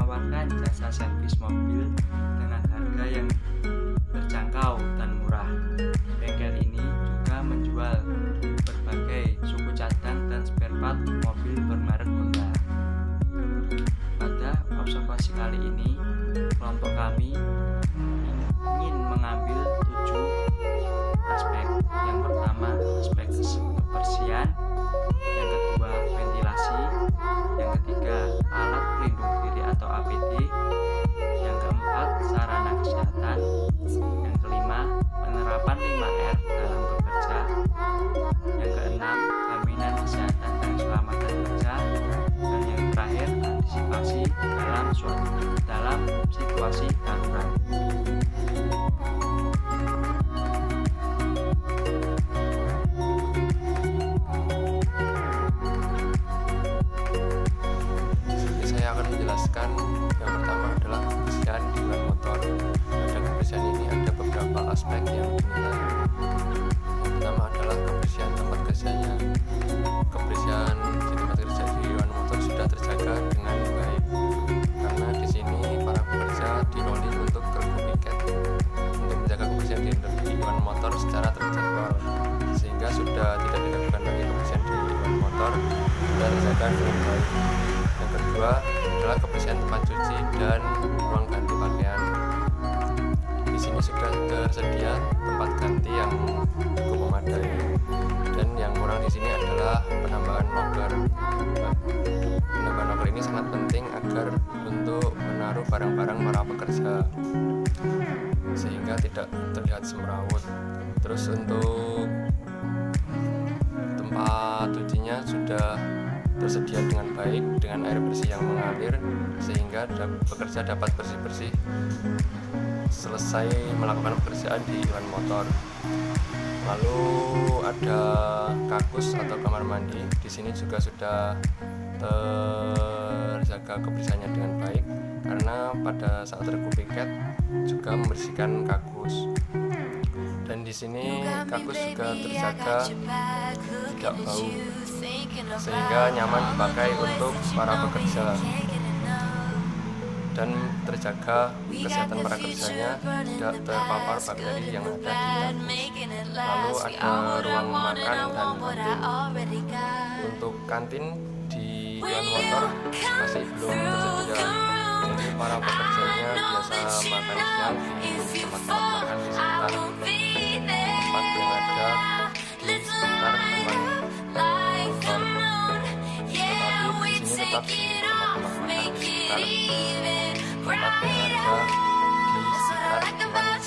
menawarkan jasa servis mobil dengan harga yang terjangkau dan murah. Bengkel ini juga menjual berbagai suku cadang dan spare part mobil bermerek Honda. Pada observasi kali ini, kelompok kami ingin mengambil 7 aspek. Yang pertama, aspek kebersihan. Yang kedua, ventilasi. Yang ketiga, alat pelindung diri atau APD. Yang keempat, sarana kesehatan. Yang kelima, penerapan 5R dalam bekerja. Yang keenam, jaminan kesehatan dan keselamatan kerja. Dan yang terakhir, antisipasi dalam situasi darurat. Saya akan menjelaskan yang pertama adalah kebersihan di ban motor. Pada kebersihan ini ada beberapa aspek yang dinilai. Yang pertama adalah kebersihan tempat kerjanya. Kebersihan di tempat kerja di ban motor sudah terjaga dengan baik, karena di sini para pekerja dirolling untuk tergupiket untuk menjaga kebersihan di ban motor secara terjadwal, sehingga sudah tidak dilakukan lagi kebersihan di ban motor, sudah terjaga dengan baik. Yang kedua adalah kebersihan tempat cuci dan ruang ganti pakaian. Di sini sudah tersedia tempat ganti yang cukup memadai, dan yang kurang di sini adalah penambahan locker. Penambahan locker ini sangat penting agar untuk menaruh barang-barang para pekerja sehingga tidak terlihat semrawut. Terus untuk tempat cucinya sudah tersedia dengan baik dengan air bersih yang mengalir, sehingga pekerja dapat bersih-bersih selesai melakukan pekerjaan di ban motor. Lalu ada kakus atau kamar mandi. Di sini juga sudah terjaga kebersihannya dengan baik, karena pada saat tergupiket juga membersihkan kakus. Dan di sini kakus juga terjaga tidak bau, sehingga nyaman dipakai untuk para pekerja dan terjaga kesehatan para kerjanya tidak terpapar bakteri yang ada di kakus. Lalu ada ruang makan dan kantin. Untuk kantin di ban motor masih belum tersedia, jadi para pekerjanya biasa makan siang di tempat-tempat makan di sekitar tempat yang ada di sekitar ban motor. Tetapi di sini tetap di tempat-tempat makan di sekitar tempat yang ada di sekitar ban motor.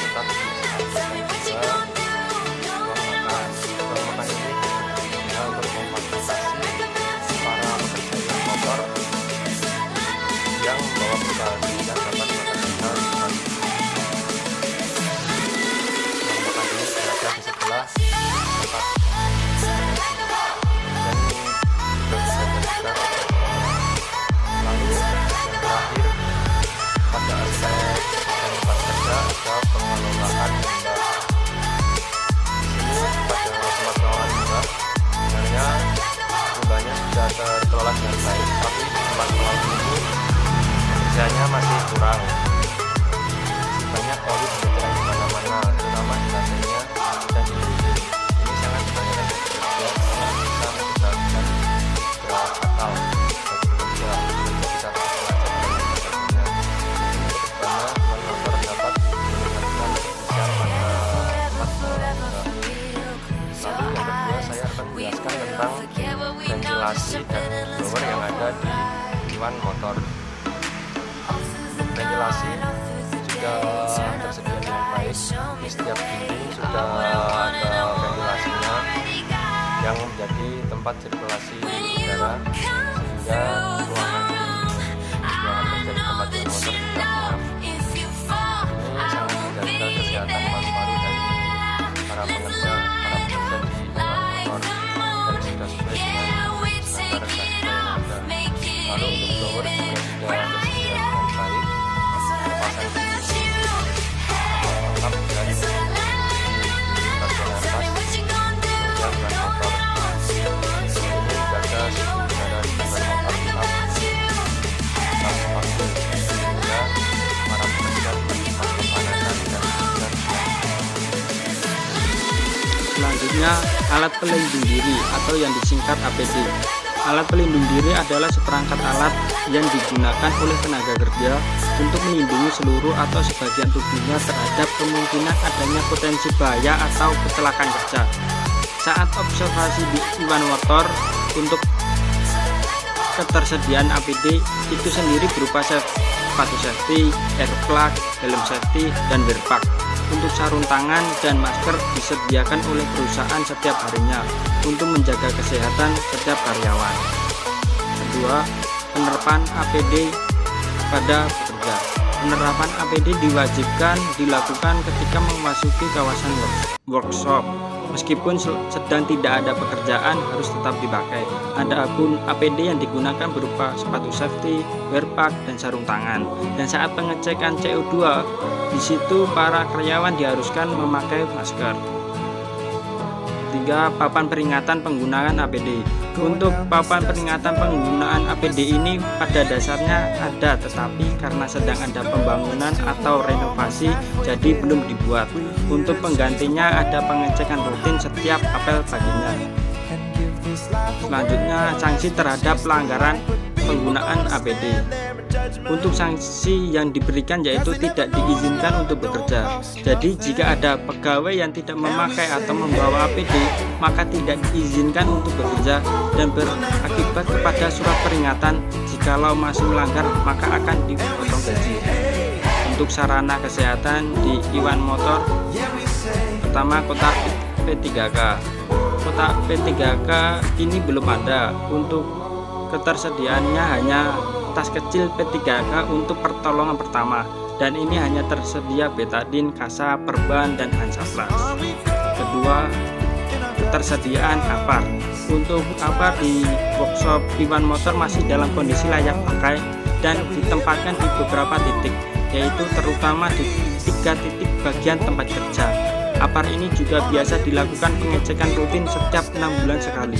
Tetapi di sini tetap disediakan juga ruang makan. Ruang makan ini digunakan untuk memfasilitasi para pekerja ban motor yang membawa bekal sehingga dapat makan bekal di ban. Ruang makan ini berada di sebelah tempat dan juga bisa terbuka. Lalu yang terakhir pada aspek dan tempat kerja ada pengelolaan limbah. Di sini pada tempat pengelolaan limbah sebenarnya limbahnya sudah terkelola dengan baik, tapi di tempat pengelolaan ini kerjanya masih kurang. Banyak oli berceceran di mana-mana, terutama di lantainya dan di dinding. Ini sangat membahayakan pekerja karena bisa menyebabkan cedera fatal bagi pekerja, bisa terpelajar dan sebagainya. Terutama ban motor dapat meningkatkan kebersihan pada tempat pengelolaan limbah. Lalu yang kedua, saya akan menjelaskan tentang ventilasi dan blower yang ada di ban motor. Ventilasi sudah tersedia dengan baik. Di setiap dinding sudah ada ventilasinya yang menjadi tempat sirkulasi udara, sehingga ruangan kerja di tempat ban motor tidak pengap. Ini sangat menjaga kesehatan paru-paru dari para pekerja di ban motor, dan sudah sesuai dengan standar yang ada. Lalu untuk blower juga sudah tersedia dengan baik. Pasang di lengkap dari bagian atas hingga ban motor. Ini menjaga suhu udara di Selanjutnya, alat pelindung diri atau yang disingkat APD. Alat pelindung diri adalah seperangkat alat yang digunakan oleh tenaga kerja untuk melindungi seluruh atau sebagian tubuhnya terhadap kemungkinan adanya potensi bahaya atau kecelakaan kerja. Saat observasi di Iwan Motor, untuk ketersediaan APD itu sendiri berupa sepatu safety, air plug, helm safety, dan wear pack. Untuk sarung tangan dan masker disediakan oleh perusahaan setiap harinya untuk menjaga kesehatan setiap karyawan. Kedua, penerapan APD pada pekerja. Penerapan APD diwajibkan dilakukan ketika memasuki kawasan workshop. Meskipun sedang tidak ada pekerjaan, harus tetap dipakai. Adapun APD yang digunakan berupa sepatu safety, wear pack, dan sarung tangan. Dan saat pengecekan CO2, di situ para karyawan diharuskan memakai masker. Ketiga, papan peringatan penggunaan APD. Untuk papan peringatan penggunaan APD ini pada dasarnya ada, tetapi karena sedang ada pembangunan atau renovasi jadi belum dibuat. Untuk penggantinya ada pengecekan rutin setiap apel paginya. Selanjutnya, sanksi terhadap pelanggaran penggunaan APD. Untuk sanksi yang diberikan yaitu tidak diizinkan untuk bekerja. Jadi jika ada pegawai yang tidak memakai atau membawa APD, maka tidak diizinkan untuk bekerja dan berakibat kepada surat peringatan. Jikalau masih melanggar, maka akan dipotong gaji. Untuk sarana kesehatan di Iwan Motor, pertama kotak P3K. Kotak P3K ini belum ada. Untuk ketersediaannya hanya tas kecil P3K untuk pertolongan pertama, dan ini hanya tersedia betadine, kasa, perban, dan Hansaplast. Kedua, ketersediaan apar. Untuk apar di workshop Iwan Motor masih dalam kondisi layak pakai dan ditempatkan di beberapa titik, yaitu terutama di 3 titik bagian tempat kerja. Apar ini juga biasa dilakukan pengecekan rutin setiap 6 bulan sekali.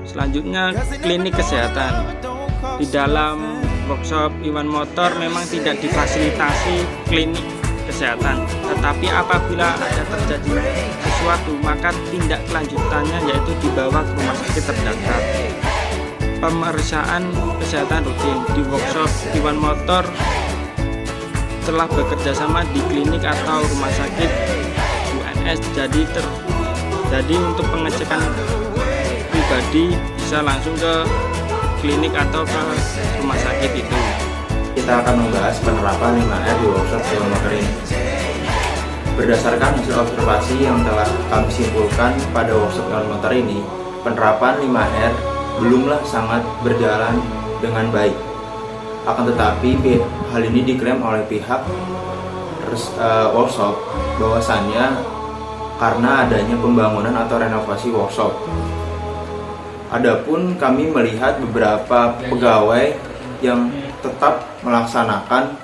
Selanjutnya, klinik kesehatan. Di dalam workshop Iwan Motor memang tidak difasilitasi klinik kesehatan, tetapi apabila ada terjadi sesuatu maka tindak lanjutannya yaitu dibawa ke rumah sakit terdekat. Pemeriksaan kesehatan rutin di workshop Iwan Motor telah bekerja sama di klinik atau rumah sakit UNS, jadi untuk pengecekan pribadi bisa langsung ke klinik atau ke rumah sakit itu. Kita akan membahas penerapan 5R di workshop Iwan Motor ini. Berdasarkan hasil observasi yang telah kami simpulkan pada workshop Iwan Motor ini, penerapan 5R belumlah sangat berjalan dengan baik. Akan tetapi hal ini diklaim oleh pihak workshop bahwasannya karena adanya pembangunan atau renovasi workshop. Adapun kami melihat beberapa pegawai yang tetap melaksanakan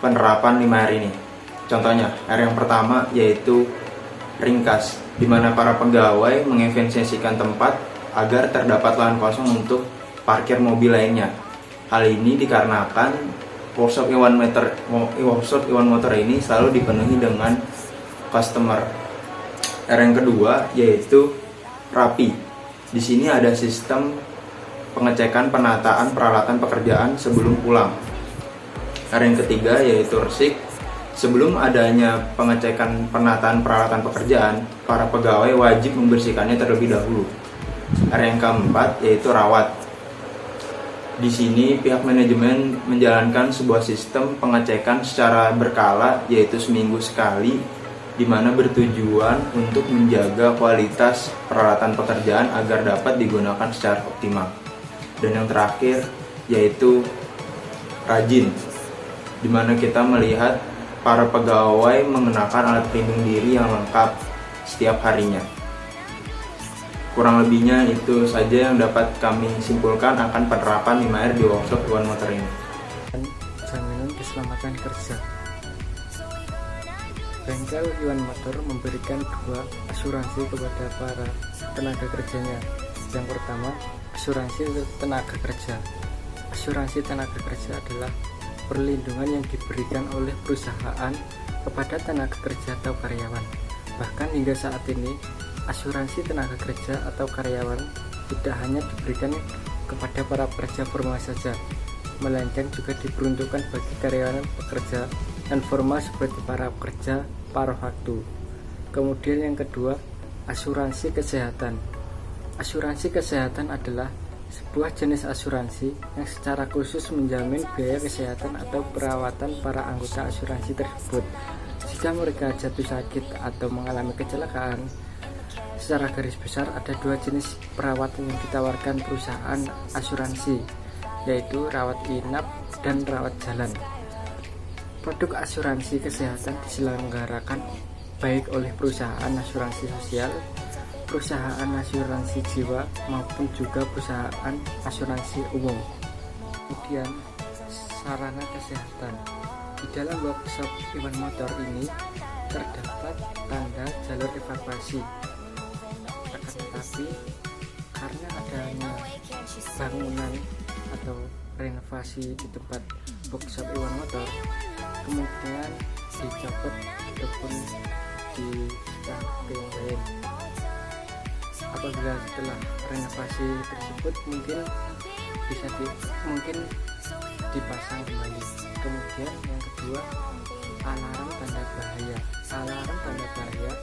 penerapan 5R ini. Contohnya, R yang pertama yaitu ringkas, di mana para pegawai mengefisiensikan tempat agar terdapat lahan kosong untuk parkir mobil lainnya. Hal ini dikarenakan workshop Iwan Motor ini selalu dipenuhi dengan customer. R yang kedua yaitu rapi. Di sini ada sistem pengecekan penataan peralatan pekerjaan sebelum pulang. R yang ketiga yaitu resik. Sebelum adanya pengecekan penataan peralatan pekerjaan, para pegawai wajib membersihkannya terlebih dahulu. R yang keempat yaitu rawat. Di sini pihak manajemen menjalankan sebuah sistem pengecekan secara berkala, yaitu seminggu sekali, di mana bertujuan untuk menjaga kualitas peralatan pekerjaan agar dapat digunakan secara optimal. Dan yang terakhir yaitu rajin, di mana kita melihat para pegawai mengenakan alat pelindung diri yang lengkap setiap harinya. Kurang lebihnya itu saja yang dapat kami simpulkan akan penerapan 5R di workshop Iwan Motor ini. Jaminan keselamatan kerja. Bengkel Iwan Motor memberikan 2 asuransi kepada para tenaga kerjanya. Yang pertama, asuransi tenaga kerja. Asuransi tenaga kerja adalah perlindungan yang diberikan oleh perusahaan kepada tenaga kerja atau karyawan. Bahkan hingga saat ini, asuransi tenaga kerja atau karyawan tidak hanya diberikan kepada para pekerja formal saja, melainkan juga diperuntukkan bagi karyawan pekerja non formal seperti para pekerja paruh waktu. Kemudian yang kedua, asuransi kesehatan. Asuransi kesehatan adalah sebuah jenis asuransi yang secara khusus menjamin biaya kesehatan atau perawatan para anggota asuransi tersebut jika mereka jatuh sakit atau mengalami kecelakaan. Secara garis besar ada dua jenis perawatan yang ditawarkan perusahaan asuransi, yaitu rawat inap dan rawat jalan. Produk asuransi kesehatan diselenggarakan baik oleh perusahaan asuransi sosial, perusahaan asuransi jiwa, maupun juga perusahaan asuransi umum. Kemudian sarana kesehatan. Di dalam workshop Iwan Motor ini terdapat tanda jalur evakuasi. Akan tetapi karena adanya bangunan atau renovasi di tempat workshop Iwan Motor, kemungkinan dicopot ataupun di yang lain. Apabila setelah renovasi tersebut mungkin dipasang kembali. Kemudian yang kedua, alarm tanda bahaya. Alarm tanda bahaya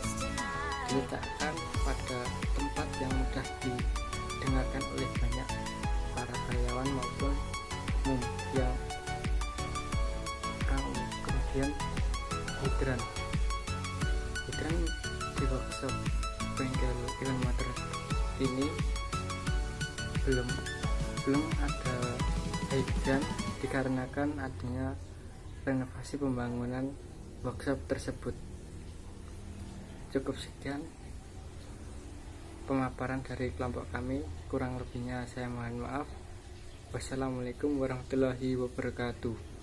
diletakkan pada tempat yang mudah didengarkan oleh banyak para karyawan maupun umum. Kemudian hidran di workshop bengkel Iwan Motor ini belum ada hidran dikarenakan adanya renovasi pembangunan workshop tersebut. Cukup sekian pemaparan dari kelompok kami, kurang lebihnya saya mohon maaf. Wassalamualaikum warahmatullahi wabarakatuh.